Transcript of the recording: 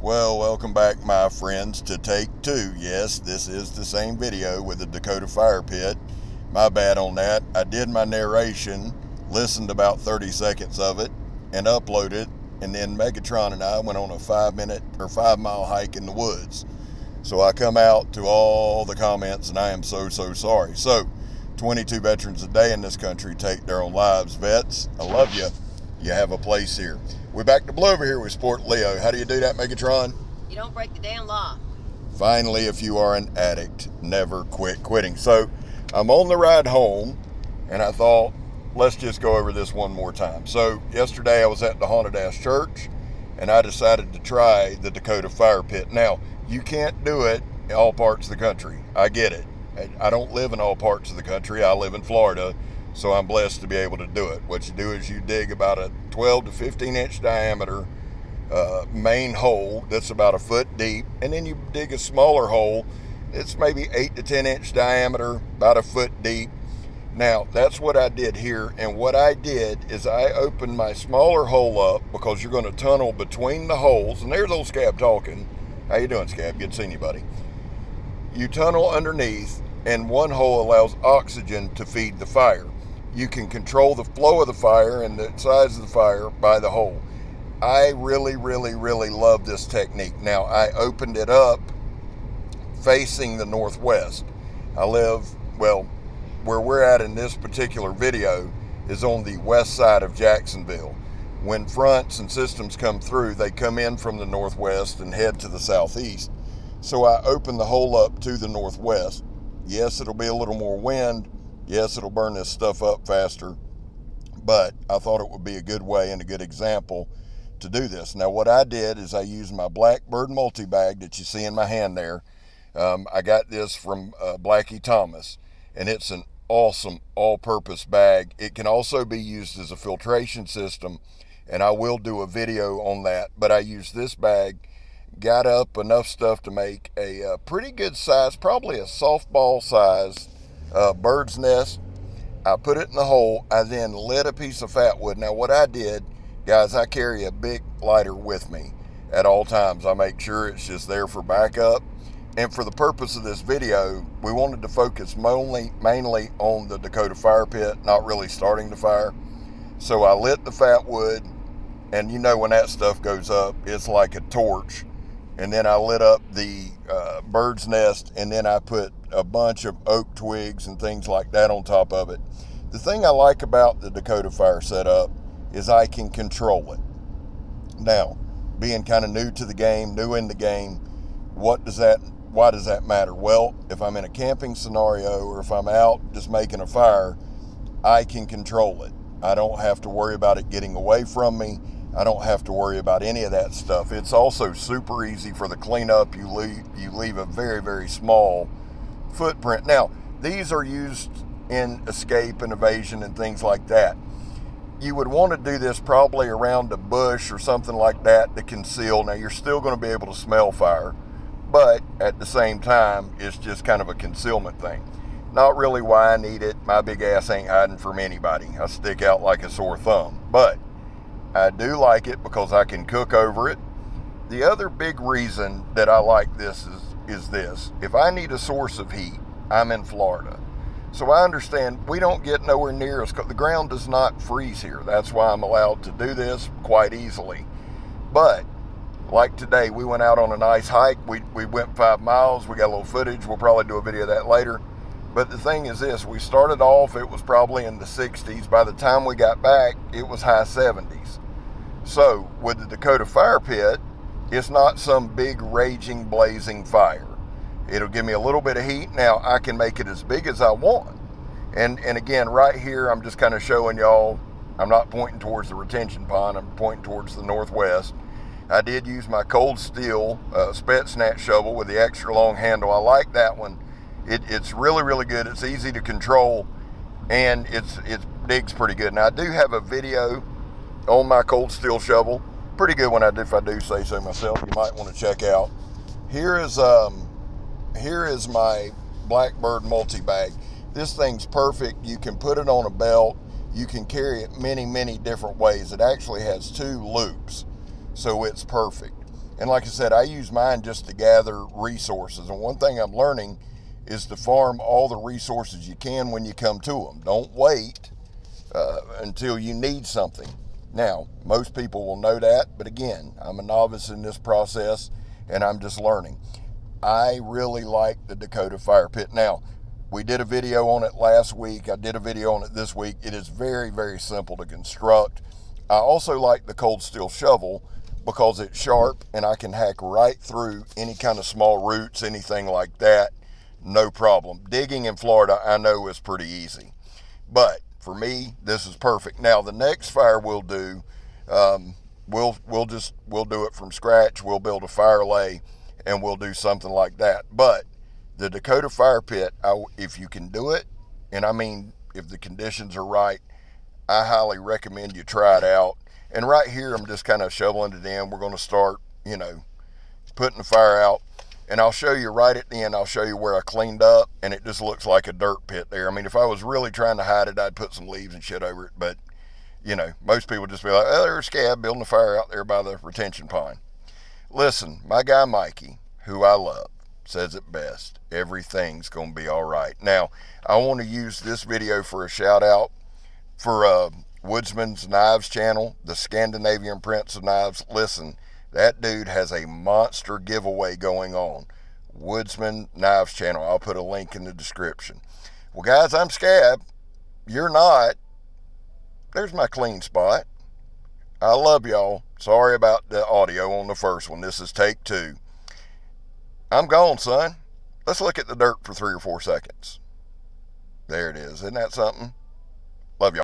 Well, welcome back, my friends, to take two. Yes, this is the same video with the Dakota fire pit. My bad on that. I did my narration, listened about 30 seconds of it, and uploaded, and then Megatron and I went on a 5-mile hike in the woods. So I come out to all the comments, and I am so sorry. So, 22 veterans a day in this country take their own lives. Vets, I love you. You have a place here. We're back to blue over here with Sport Leo. How do you do that, Megatron? You don't break the damn law. Finally, if you are an addict, never quit quitting. So I'm on the ride home, and I thought, let's just go over this one more time. So yesterday I was at the haunted ass church, and I decided to try the Dakota fire pit. Now, you can't do it in all parts of the country. I get it. I don't live in all parts of the country. I live in Florida, so I'm blessed to be able to do it. What you do is you dig about a 12 to 15 inch diameter main hole that's about a foot deep, and then you dig a smaller hole. It's maybe 8 to 10 inch diameter, about a foot deep. Now, that's what I did here, and what I did is I opened my smaller hole up because you're going to tunnel between the holes, and there's old Scab talking. How you doing, Scab? Good seeing you, buddy. You tunnel underneath, and one hole allows oxygen to feed the fire. You can control the flow of the fire and the size of the fire by the hole. I really love this technique. Now, I opened it up facing the northwest. I live, well, where we're at in this particular video is on the west side of Jacksonville. When fronts and systems come through, they come in from the northwest and head to the southeast. So I opened the hole up to the northwest. Yes, it'll be a little more wind. Yes, it'll burn this stuff up faster, but I thought it would be a good way and a good example to do this. Now, what I did is I used my Blackbird multi-bag that you see in my hand there. I got this from Blackie Thomas, and it's an awesome all-purpose bag. It can also be used as a filtration system, and I will do a video on that, but I used this bag, got up enough stuff to make a pretty good size, probably a softball size bird's nest. I put it in the hole. I then lit a piece of fat wood. Now, what I did, guys, I carry a big lighter with me at all times. I make sure it's just there for backup. And for the purpose of this video, we wanted to focus mainly on the Dakota fire pit, not really starting the fire. So I lit the fat wood, and you know when that stuff goes up, it's like a torch. And then I lit up the bird's nest, and then I put a bunch of oak twigs and things like that on top of it. The thing I like about the Dakota fire setup is I can control it. Now, being kind of new to the game, new in the game, why does that matter? Well, if I'm in a camping scenario or if I'm out just making a fire, I can control it. I don't have to worry about it getting away from me. I don't have to worry about any of that stuff. It's also super easy for the cleanup. You leave a very small footprint. Now, these are used in escape and evasion and things like that. You would want to do this probably around a bush or something like that to conceal. Now, you're still going to be able to smell fire, but at the same time, it's just kind of a concealment thing. Not really why I need it. My big ass ain't hiding from anybody. I stick out like a sore thumb, but I do like it because I can cook over it. The other big reason that I like this is this. If I need a source of heat, I'm in Florida. So I understand we don't get nowhere near us. The ground does not freeze here. That's why I'm allowed to do this quite easily. But like today, we went out on a nice hike. We went 5 miles. We got a little footage. We'll probably do a video of that later. But the thing is this, we started off, it was probably in the 60s. By the time we got back, it was high 70s. So with the Dakota fire pit, it's not some big raging, blazing fire. It'll give me a little bit of heat. Now, I can make it as big as I want. And again, right here, I'm just kind of showing y'all, I'm not pointing towards the retention pond, I'm pointing towards the northwest. I did use my cold steel SPETSNAZ shovel with the extra long handle. I like that one. It's really good. It's easy to control, and it digs pretty good. Now, I do have a video on my cold steel shovel. Pretty good one, if I do say so myself. You might want to check out. Here is my Blackbird multi-bag. This thing's perfect. You can put it on a belt. You can carry it many different ways. It actually has 2 loops, so it's perfect. And like I said, I use mine just to gather resources. And one thing I'm learning is to farm all the resources you can when you come to them. Don't wait until you need something. Now, most people will know that, but again, I'm a novice in this process and I'm just learning. I really like the Dakota fire pit. Now, we did a video on it last week. I did a video on it this week. It is very, very simple to construct. I also like the cold steel shovel because it's sharp and I can hack right through any kind of small roots, anything like that, no problem. Digging in Florida, I know, is pretty easy. But for me, this is perfect. Now, the next fire we'll do, we'll do it from scratch. We'll build a fire lay and we'll do something like that. But the Dakota fire pit, if you can do it, and I mean, if the conditions are right, I highly recommend you try it out. And right here, I'm just kind of shoveling it in. We're going to start, putting the fire out. And I'll show you right at the end, I'll show you where I cleaned up, and it just looks like a dirt pit there. I mean, if I was really trying to hide it, I'd put some leaves and shit over it. But, most people just be like, oh, there's a scab building a fire out there by the retention pond. Listen, my guy Mikey, who I love, says it best. Everything's going to be all right. Now, I want to use this video for a shout out for Woodsman's Knives channel, the Scandinavian Prince of Knives. Listen, that dude has a monster giveaway going on. Woodsman Knives channel. I'll put a link in the description. Well, guys, I'm Scab. You're not. There's my clean spot. I love y'all. Sorry about the audio on the first one. This is take 2. I'm gone, son. Let's look at the dirt for 3 or 4 seconds. There it is. Isn't that something? Love y'all.